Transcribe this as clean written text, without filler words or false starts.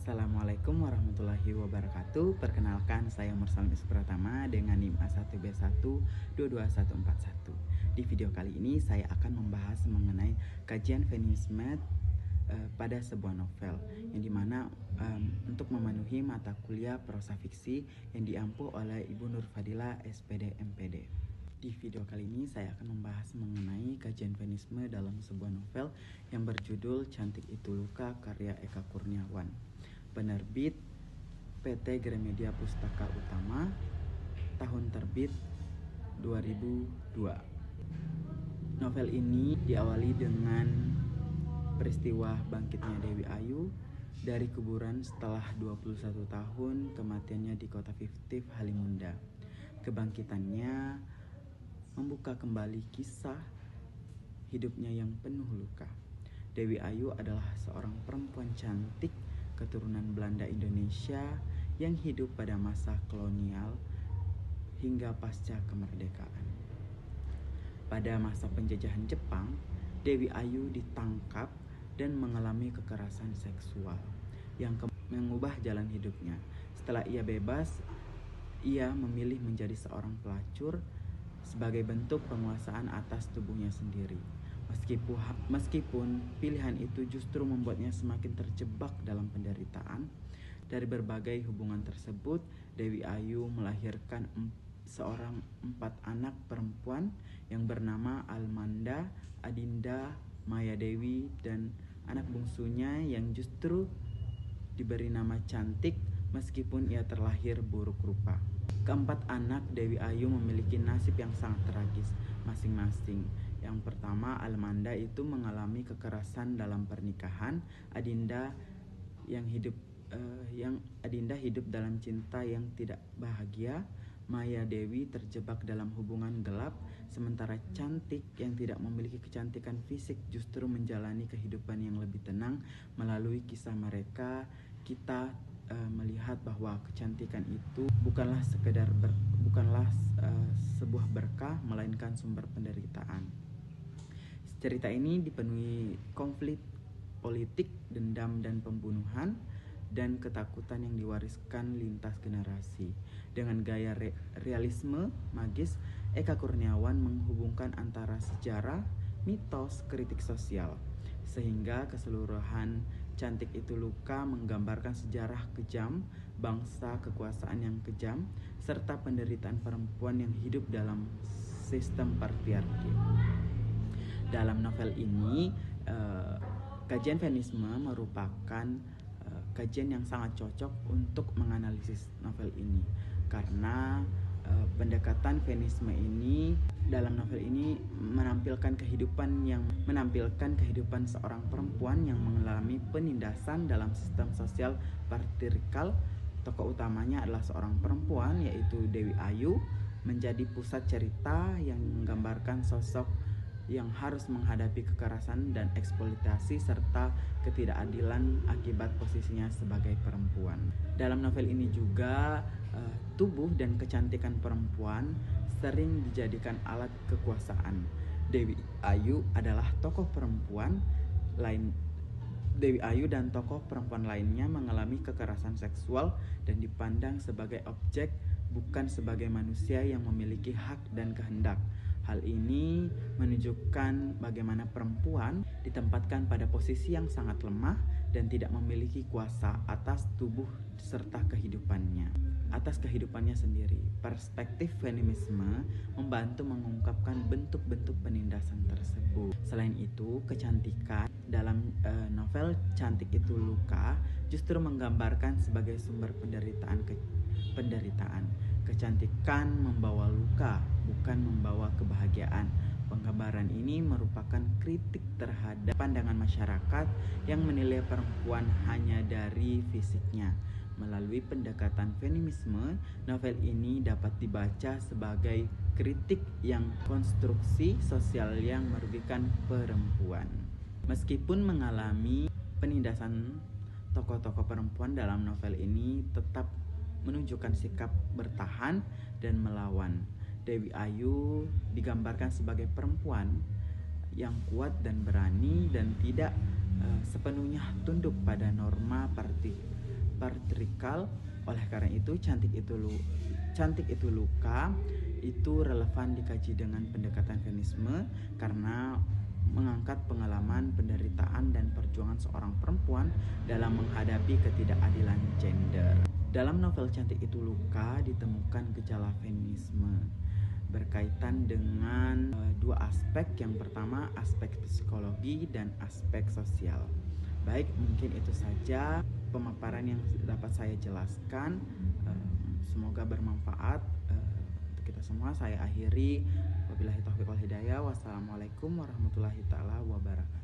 Assalamualaikum warahmatullahi wabarakatuh. Perkenalkan, saya Mursalim Pratama dengan NIM A1B1 22141. Di video kali ini saya akan membahas mengenai kajian feminisme pada sebuah novel, yang dimana untuk memenuhi mata kuliah prosa fiksi yang diampu oleh Ibu Nur Fadila SPD MPD. Di video kali ini saya akan membahas mengenai kajian feminisme dalam sebuah novel yang berjudul Cantik Itu Luka karya Eka Kurniawan. Penerbit PT Gramedia Pustaka Utama, tahun terbit 2002. Novel ini diawali dengan peristiwa bangkitnya Dewi Ayu dari kuburan setelah 21 tahun kematiannya di kota fiktif Halimunda. Kebangkitannya membuka kembali kisah hidupnya yang penuh luka. Dewi Ayu adalah seorang perempuan cantik keturunan Belanda Indonesia yang hidup pada masa kolonial hingga pasca kemerdekaan. Pada masa penjajahan Jepang, Dewi Ayu ditangkap dan mengalami kekerasan seksual yang mengubah jalan hidupnya. Setelah ia bebas, ia memilih menjadi seorang pelacur sebagai bentuk penguasaan atas tubuhnya sendiri. Meskipun pilihan itu justru membuatnya semakin terjebak dalam penderitaan. Dari berbagai hubungan tersebut, Dewi Ayu melahirkan 4 anak perempuan yang bernama Almanda, Adinda, Maya Dewi, dan anak bungsunya yang justru diberi nama Cantik meskipun ia terlahir buruk rupa. Keempat anak Dewi Ayu memiliki nasib yang sangat tragis masing-masing. Yang pertama, Almanda itu mengalami kekerasan dalam pernikahan. Adinda hidup dalam cinta yang tidak bahagia. Maya Dewi terjebak dalam hubungan gelap, sementara Cantik yang tidak memiliki kecantikan fisik justru menjalani kehidupan yang lebih tenang. Melalui kisah mereka, kita melihat bahwa kecantikan itu bukanlah sebuah berkah, melainkan sumber penderitaan. Cerita ini dipenuhi konflik politik, dendam dan pembunuhan, dan ketakutan yang diwariskan lintas generasi. Dengan gaya realisme magis, Eka Kurniawan menghubungkan antara sejarah, mitos, kritik sosial, sehingga keseluruhan Cantik Itu Luka menggambarkan sejarah kejam, bangsa kekuasaan yang kejam, serta penderitaan perempuan yang hidup dalam sistem patriarki. Dalam novel ini, kajian feminisme merupakan kajian yang sangat cocok untuk menganalisis novel ini, karena pendekatan feminisme ini dalam novel ini menampilkan kehidupan seorang perempuan yang mengalami penindasan dalam sistem sosial patriarkal. Tokoh utamanya adalah seorang perempuan, yaitu Dewi Ayu, menjadi pusat cerita yang menggambarkan sosok yang harus menghadapi kekerasan dan eksploitasi serta ketidakadilan akibat posisinya sebagai perempuan. Dalam novel ini juga tubuh dan kecantikan perempuan sering dijadikan alat kekuasaan. Dewi Ayu dan tokoh perempuan lainnya mengalami kekerasan seksual dan dipandang sebagai objek, bukan sebagai manusia yang memiliki hak dan kehendak. Hal ini menunjukkan bagaimana perempuan ditempatkan pada posisi yang sangat lemah dan tidak memiliki kuasa atas tubuh serta kehidupannya sendiri. Perspektif feminisme membantu mengungkapkan bentuk-bentuk penindasan tersebut. Selain itu, kecantikan dalam novel Cantik Itu Luka justru menggambarkan sebagai sumber penderitaan. Kecantikan membawa luka, bukan membawa kebahagiaan. Penggambaran ini merupakan kritik terhadap pandangan masyarakat yang menilai perempuan hanya dari fisiknya. Melalui pendekatan feminisme, novel ini dapat dibaca sebagai kritik yang konstruksi sosial yang merugikan perempuan. Meskipun mengalami penindasan, tokoh-tokoh perempuan dalam novel ini tetap menunjukkan sikap bertahan dan melawan. Dewi Ayu digambarkan sebagai perempuan yang kuat dan berani dan tidak sepenuhnya tunduk pada norma patriarkal. Oleh karena itu, cantik itu luka itu relevan dikaji dengan pendekatan feminisme karena mengangkat pengalaman, penderitaan, dan perjuangan seorang perempuan dalam menghadapi ketidakadilan gender. Dalam novel Cantik Itu Luka ditemukan gejala feminisme berkaitan dengan dua aspek. Yang pertama aspek psikologi dan aspek sosial. Baik, mungkin itu saja pemaparan yang dapat saya jelaskan. Semoga bermanfaat untuk kita semua. Saya akhiri. Wabillahi taufiq wal hidayah. Wassalamualaikum warahmatullahi taala wabarakatuh.